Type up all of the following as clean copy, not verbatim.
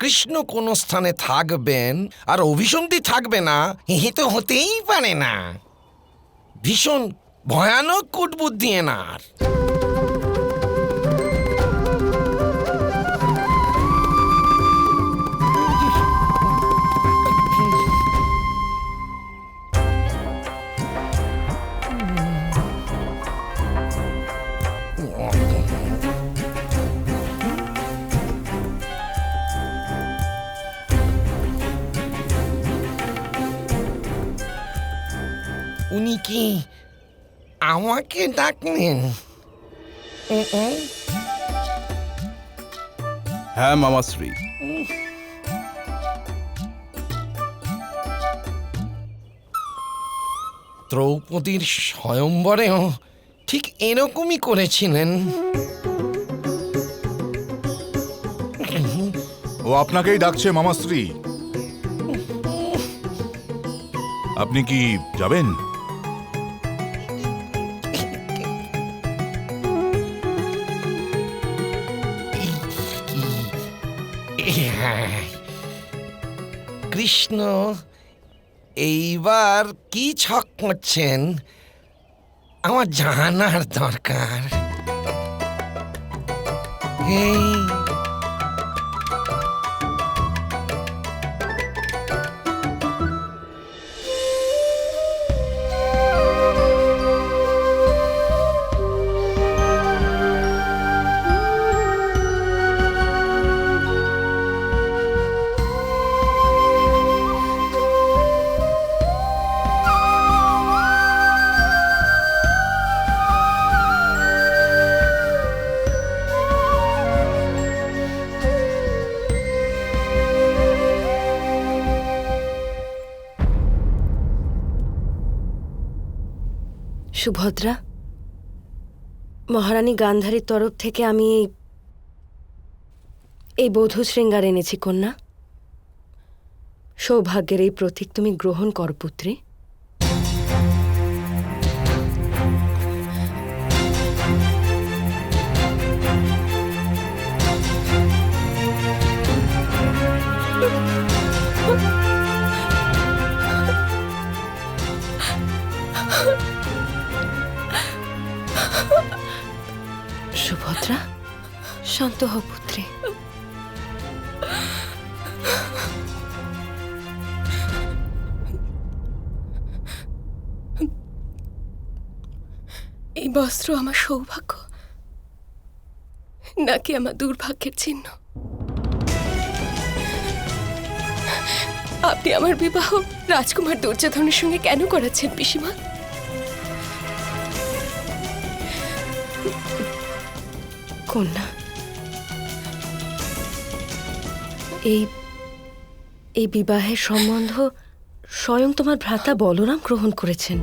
কৃষ্ণ কোন স্থানে থাকবেন আর অভিসন্ধি থাকবে না, এ তো হতেই পারে না। ভীষণ ভয়ানক কুটবুদ্ধি এনার। উনি কি আমাকে ডাকলেন? হ্যাঁ মামাশ্রী। দ্রৌপদীর স্বয়ম্বরেও ঠিক এরকমই করেছিলেন। ও আপনাকেই ডাকছে মামাশ্রী। আপনি কি যাবেন? হ্যাঁ, কৃষ্ণ এইবার কি ছক করছেন আমার জানার দরকার। এই সুভদ্রা, মহারানী গান্ধারীর তরফ থেকে আমি এই বধূ শৃঙ্গার এনেছি কন্যা। সৌভাগ্যের এই প্রতীক তুমি গ্রহণ কর পুত্রী। সুভদ্রা, শান্ত হও পুত্রী। এই বস্ত্র আমার সৌভাগ্য নাকি আমার দুর্ভাগ্যের চিহ্ন? আপনি আমার বিবাহ রাজকুমার দুর্যোধনের সঙ্গে কেন করাচ্ছেন পিসিমা? কন্যা, এই বিবাহের সম্বন্ধ স্বয়ং তোমার ভ্রাতা বলরাম গ্রহণ করেছেন।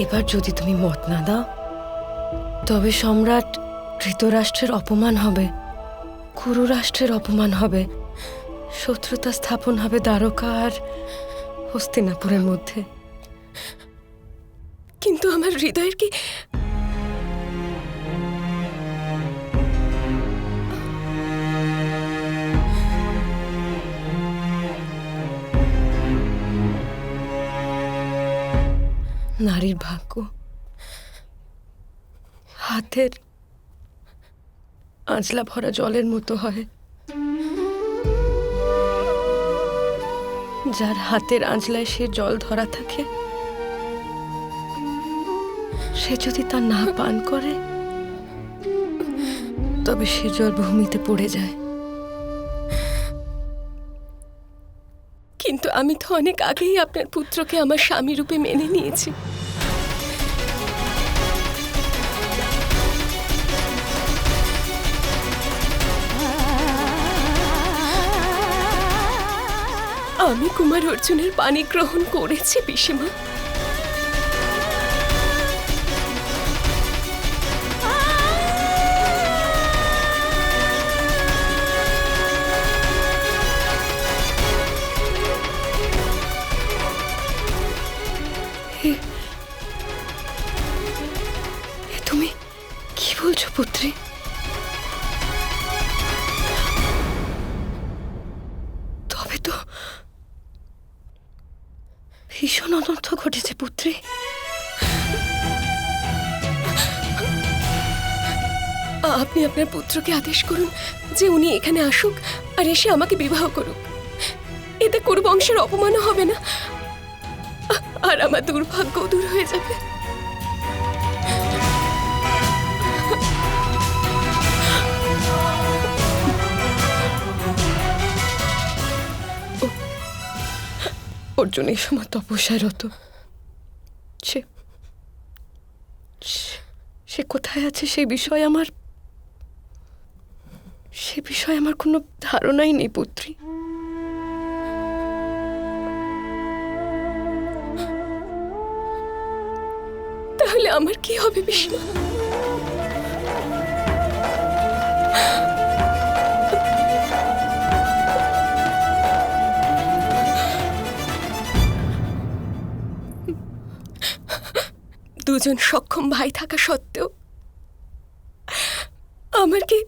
এবার যদি তুমি মত না দাও তবে সম্রাট ধৃতরাষ্ট্রের অপমান হবে, কুরু রাষ্ট্রের অপমান হবে, শত্রুতা স্থাপন হবে দ্বারকা আর হস্তিনাপুরের মধ্যে। কিন্তু আমার হৃদয়ের কি নারীর ভাগ্য হাতের আঁচলা ভরা জলের মতো হয়। যার হাতের আঁচলায় সে জল ধরা থাকে, সে যদি তা না পান করে তবে সে জল ভূমিতে পড়ে যায়। কিন্তু আমি তো অনেক আগেই আপনার পুত্রকে আমার স্বামী রূপে মেনে নিয়েছি। আমি কুমার অর্জুনের পানি গ্রহণ করেছি পিসিমা। তুমি কি বলছো পুত্রী? ভীষণ অনর্থ ঘটেছে পুত্রী। আপনি আপনার পুত্রকে আদেশ করুন যে উনি এখানে আসুক আর এসে আমাকে বিবাহ করুক। এতে কুরু বংশের অপমানও হবে না, আর আমার দুর্ভাগ্য দূর হয়ে যাবে। অর্জুন এই সময় তপস্যারত। সে কোথায় আছে সে বিষয়ে আমার কোনো ধারণাই নেই পুত্রী। তাহলে আমার কি হবে পিসিমা? দুজন সক্ষম ভাই থাকা সত্ত্বেও আমার কি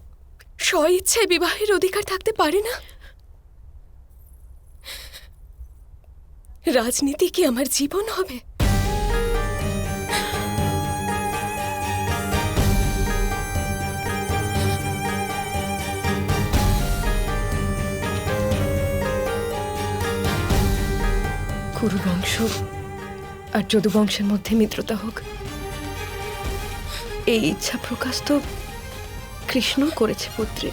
স্বইচ্ছায় বিবাহের অধিকার থাকতে পারে না? রাজনীতি কি আমার জীবন হবে? কুরু বংশ আর যদু বংশের মধ্যে মিত্রতা হোক, এই ইচ্ছা প্রকাশ তো কৃষ্ণ করেছে পুত্রী।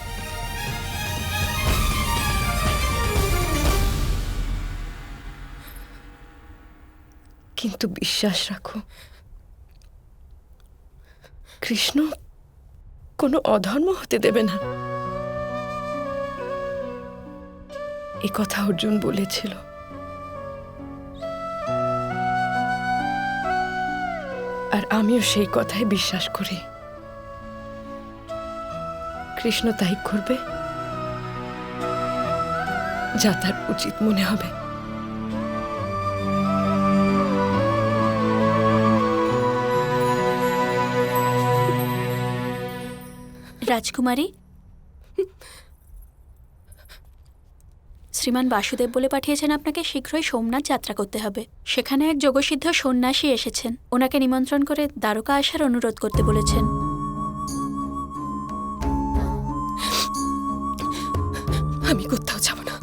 কিন্তু বিশ্বাস রাখো, কৃষ্ণ কোনো অধর্ম হতে দেবে না। এ কথা অর্জুন বলেছিল। আর আমিও সেই কথায় বিশ্বাস করি। কৃষ্ণ তাই করবে যা তার উচিত মনে হবে। রাজকুমারী, শ্রীমান বাসুদেব বলে পাঠিয়েছেন আপনাকে শীঘ্রই সোমনাথ যাত্রা করতে হবে। সেখানে এক যোগসিদ্ধ সন্ন্যাসী এসেছেন, ওনাকে নিমন্ত্রণ করে দ্বারকা আসার অনুরোধ করতে বলেছেন। আমি কোথাও যাব না।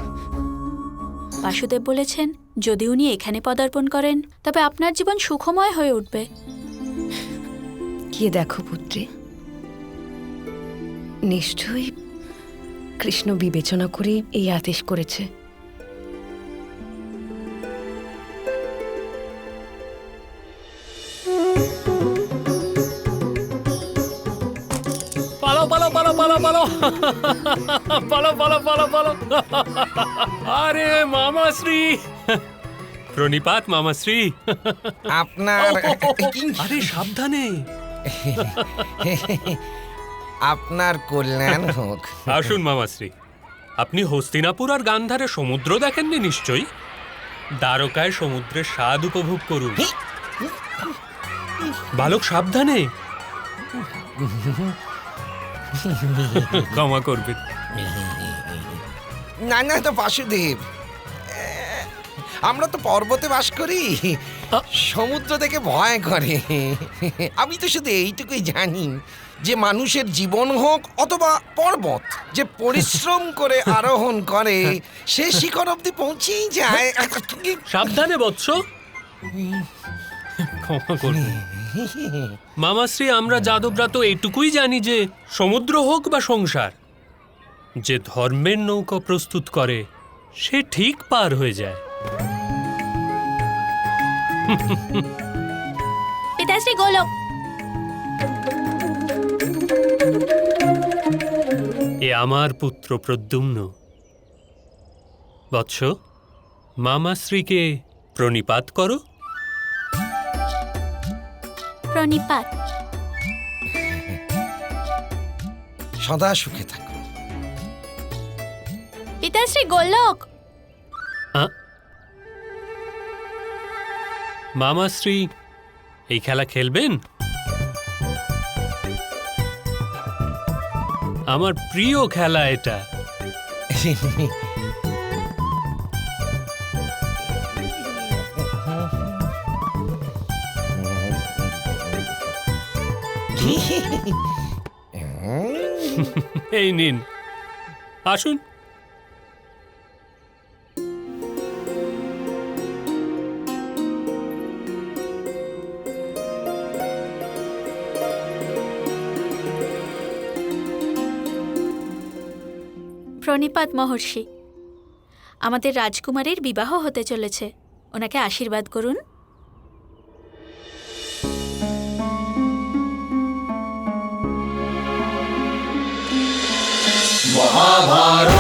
বাসুদেব বলেছেন যদি উনি এখানে পদার্পণ করেন তবে আপনার জীবন সুখময় হয়ে উঠবে। গিয়ে দেখো পুত্রী, নিশ্চয়ই কৃষ্ণ বিবেচনা করে এই আদেশ করেছে। পালো পালো পালো পালো পালো পালো পালো পালো পালো। আরে মামাশ্রী, প্রণিপাত মামাশ্রী। আপনার আরে সাবধানে। আপনার কল্যাণ হোক। আসুন মামাশ্রী, আপনি হস্তিনাপুর আর গান্ধারে সমুদ্র দেখেননি নিশ্চয়ই? দ্বারকায় সমুদ্রের স্বাদ উপভোগ করুন। বালক সাবধানে। ক্ষমা করবেন। না না তো বাসুদেব, আমরা তো পর্বতে বাস করি, সমুদ্র দেখে ভয় করে। আমি তো শুধু এইটুকুই জানি যে মানুষের জীবন হোক অথবা পর্বত, যে পরিশ্রম করে আরোহণ করে সে শিখর অবধি পৌঁছেই যায়। সাবধানে বৎস। ক্ষমা করবেন মামাশ্রী, আমরা যাদবরা তো এইটুকুই জানি যে সমুদ্র হোক বা সংসার, যে ধর্মের নৌকা প্রস্তুত করে সে ঠিক পার হয়ে যায়। পিতাশ্রী গোলক, এ আমার পুত্র প্রদ্যুম্ন। বৎস, মামাশ্রীকে প্রণিপাত করো। প্রণিপাত। সদা সুখে থাকো। পিতাশ্রী গোলক। মামাশ্রী এই খেলা খেলবেন? আমার প্রিয় খেলা এটা। এই নিন, আসুন। প্রণিপাত মহর্ষি, আমাদের রাজকুমারীর বিবাহ হতে চলেছে, ওনাকে আশীর্বাদ করুন। महाभारत